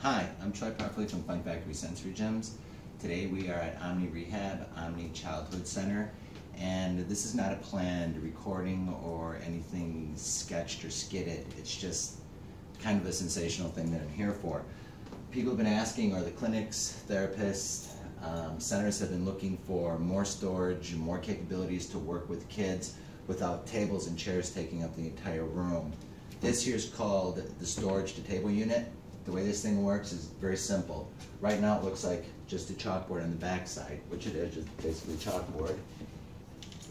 Hi, I'm Troy Parfley from Fun Factory Sensory Gyms. Today we are at Omni Rehab, Omni Childhood Center, and this is not a planned recording or anything sketched or skidded. It's just kind of a sensational thing that I'm here for. People have been asking, or the clinics, therapists, centers have been looking for more storage and more capabilities to work with kids without tables and chairs taking up the entire room. This here is called the storage to table unit. The way this thing works is very simple. Right now it looks like just a chalkboard on the back side, which it is, just basically chalkboard.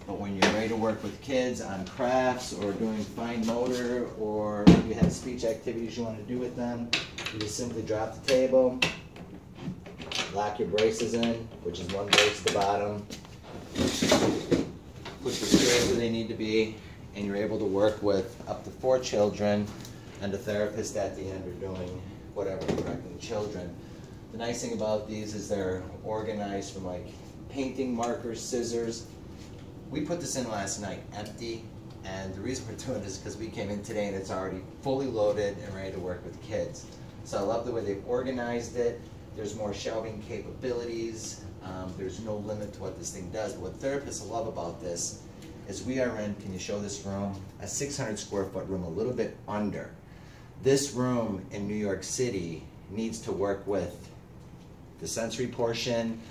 But when you're ready to work with kids on crafts or doing fine motor, or you have speech activities you want to do with them, you just simply drop the table, lock your braces in, which is one brace at the bottom, put your chairs where they need to be, and you're able to work with up to 4 children and a therapist at the end are doing whatever, correcting children. The nice thing about these is they're organized from like painting, markers, scissors. We put this in last night empty, and the reason we're doing this is because we came in today and it's already fully loaded and ready to work with kids. So I love the way they've organized it. There's more shelving capabilities. There's no limit to what this thing does. But what therapists love about this is we are in, can you show this room? A 600 square foot room, a little bit under. This room in New York City needs to work with the sensory portion,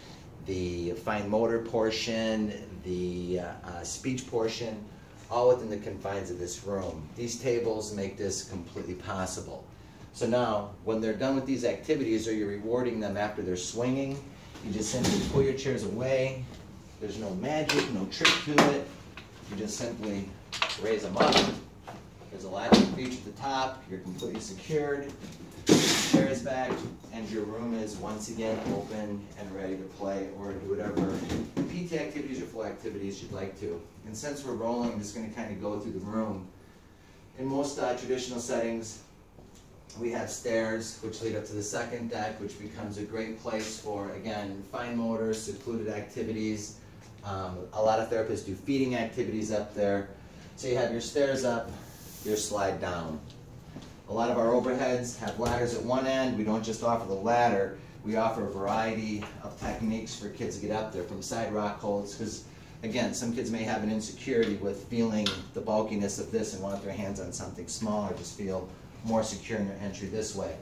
the fine motor portion, the speech portion, all within the confines of this room. These tables make this completely possible. So now, when they're done with these activities, or you're rewarding them after they're swinging, you just simply pull your chairs away. There's no magic, no trick to it. You just simply raise them up. There's a latching feature at the top. You're completely secured. Chair is back, and your room is once again open and ready to play or do whatever PT activities or flow activities you'd like to. And since we're rolling, I'm just going to kind of go through the room. In most traditional settings, we have stairs which lead up to the second deck, which becomes a great place for, again, fine motor, secluded activities. A lot of therapists do feeding activities up there. So you have your stairs up, your slide down. A lot of our overheads have ladders at one end. We don't just offer the ladder, we offer a variety of techniques for kids to get up there, from side rock holds, because again, some kids may have an insecurity with feeling the bulkiness of this and want their hands on something smaller, just feel more secure in their entry this way.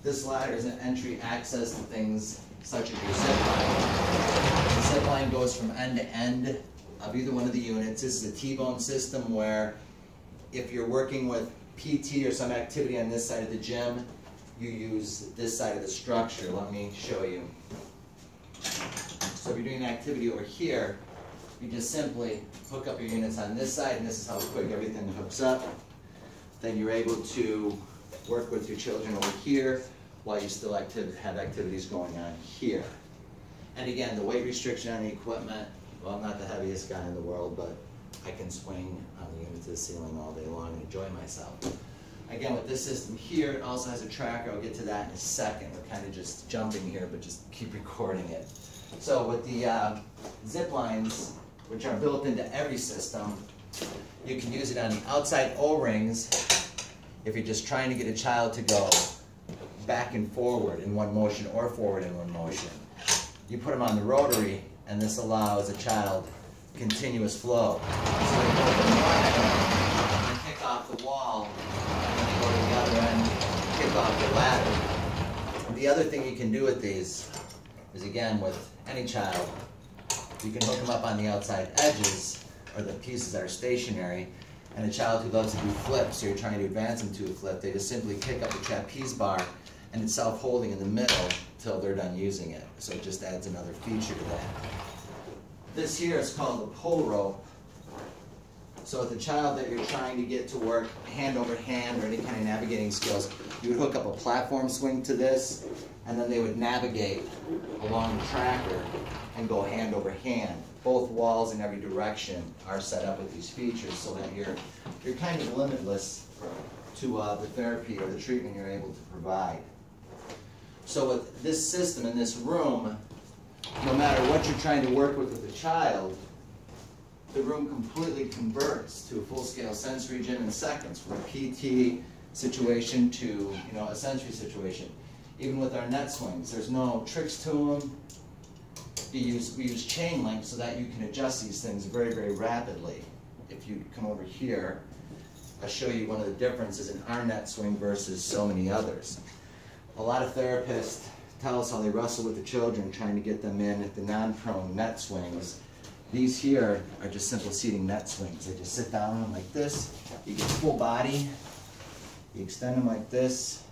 This ladder is an entry access to things such as your zip line. The zip line goes from end to end of either one of the units. This is a T-bone system where if you're working with PT or some activity on this side of the gym, you use this side of the structure. Let me show you. So if you're doing an activity over here, you just simply hook up your units on this side, and this is how quick everything hooks up. Then you're able to work with your children over here while you still have activities going on here. And again, the weight restriction on the equipment, well, I'm not the heaviest guy in the world, but I can swing on the unit to the ceiling all day long and enjoy myself. Again, with this system here, it also has a tracker. I'll get to that in a second. We're kind of just jumping here, but just keep recording it. So with the zip lines, which are built into every system, you can use it on the outside O-rings if you're just trying to get a child to go back and forward in one motion or forward in one motion. You put them on the rotary, and this allows a child continuous flow. So they go from one end and kick off the wall, and then they go to the other end, kick off the ladder. The other thing you can do with these is, again, with any child, you can hook them up on the outside edges, or the pieces that are stationary, and a child who loves to do flips, or you're trying to advance them to a flip, they just simply pick up the trapeze bar, and it's self-holding in the middle until they're done using it. So it just adds another feature to that. This here is called the pull rope. So with a child that you're trying to get to work hand over hand or any kind of navigating skills, you would hook up a platform swing to this, and then they would navigate along the tracker and go hand over hand. Both walls in every direction are set up with these features so that you're kind of limitless to the therapy or the treatment you're able to provide. So with this system in this room, no matter what you're trying to work with a child, the room completely converts to a full-scale sensory gym in seconds, from a PT situation to a sensory situation. Even with our net swings, there's no tricks to them. We use chain link so that you can adjust these things very, very rapidly. If you come over here, I'll show you one of the differences in our net swing versus so many others. A lot of therapists tell us how they wrestle with the children trying to get them in the non-prone net swings. These here are just simple seating net swings. They just sit down on them like this. You get full body. You extend them like this,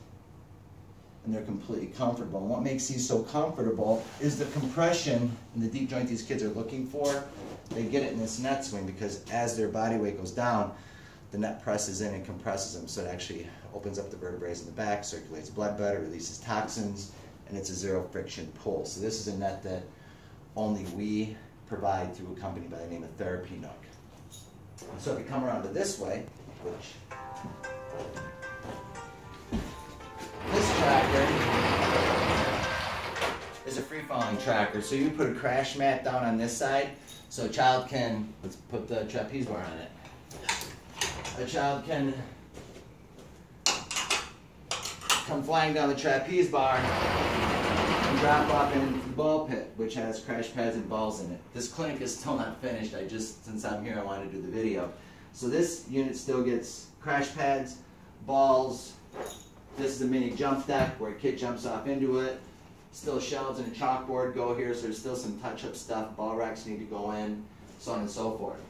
and they're completely comfortable. And what makes these so comfortable is the compression and the deep joint these kids are looking for. They get it in this net swing because as their body weight goes down, the net presses in and compresses them, so it actually opens up the vertebrae in the back, circulates blood better, releases toxins, and it's a zero friction pull. So this is a net that only we provide through a company by the name of Therapy Nook. So if you come around to this way, which this tracker is a free-falling tracker. So you put a crash mat down on this side, so a child can, let's put the trapeze bar on it. A child can come flying down the trapeze bar and drop off into the ball pit, which has crash pads and balls in it. This clinic is still not finished. Since I'm here, I wanted to do the video. So this unit still gets crash pads, balls. This is a mini jump deck where a kid jumps off into it. Still shelves and a chalkboard go here, so there's still some touch-up stuff. Ball racks need to go in, so on and so forth.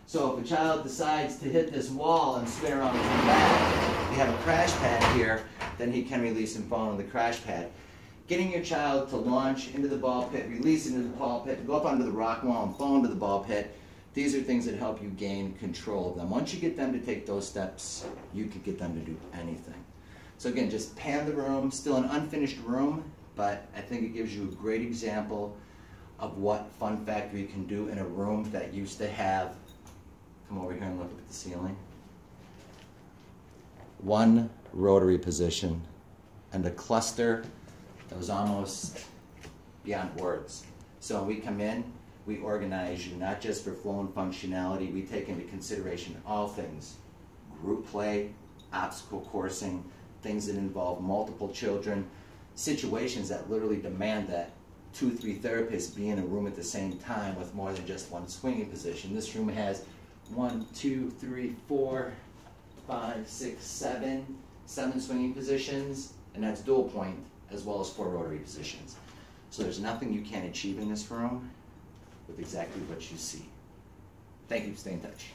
So if a child decides to hit this wall and spin around and come back, we have a crash pad here, then he can release and fall on the crash pad. Getting your child to launch into the ball pit, release into the ball pit, go up onto the rock wall and fall into the ball pit, these are things that help you gain control of them. Once you get them to take those steps, you can get them to do anything. So again, just pan the room, still an unfinished room, but I think it gives you a great example of what Fun Factory can do in a room that used to have, come over here and look at the ceiling, one rotary position and a cluster that was almost beyond words. So when we come in, we organize you not just for flow and functionality, we take into consideration all things, group play, obstacle coursing, things that involve multiple children, situations that literally demand that 2-3 therapists be in a room at the same time with more than just one swinging position. This room has 1, 2, 3, 4, 5, 6, 7 swinging positions, and that's dual point, as well as 4 rotary positions. So there's nothing you can't achieve in this room with exactly what you see. Thank you. Stay in touch.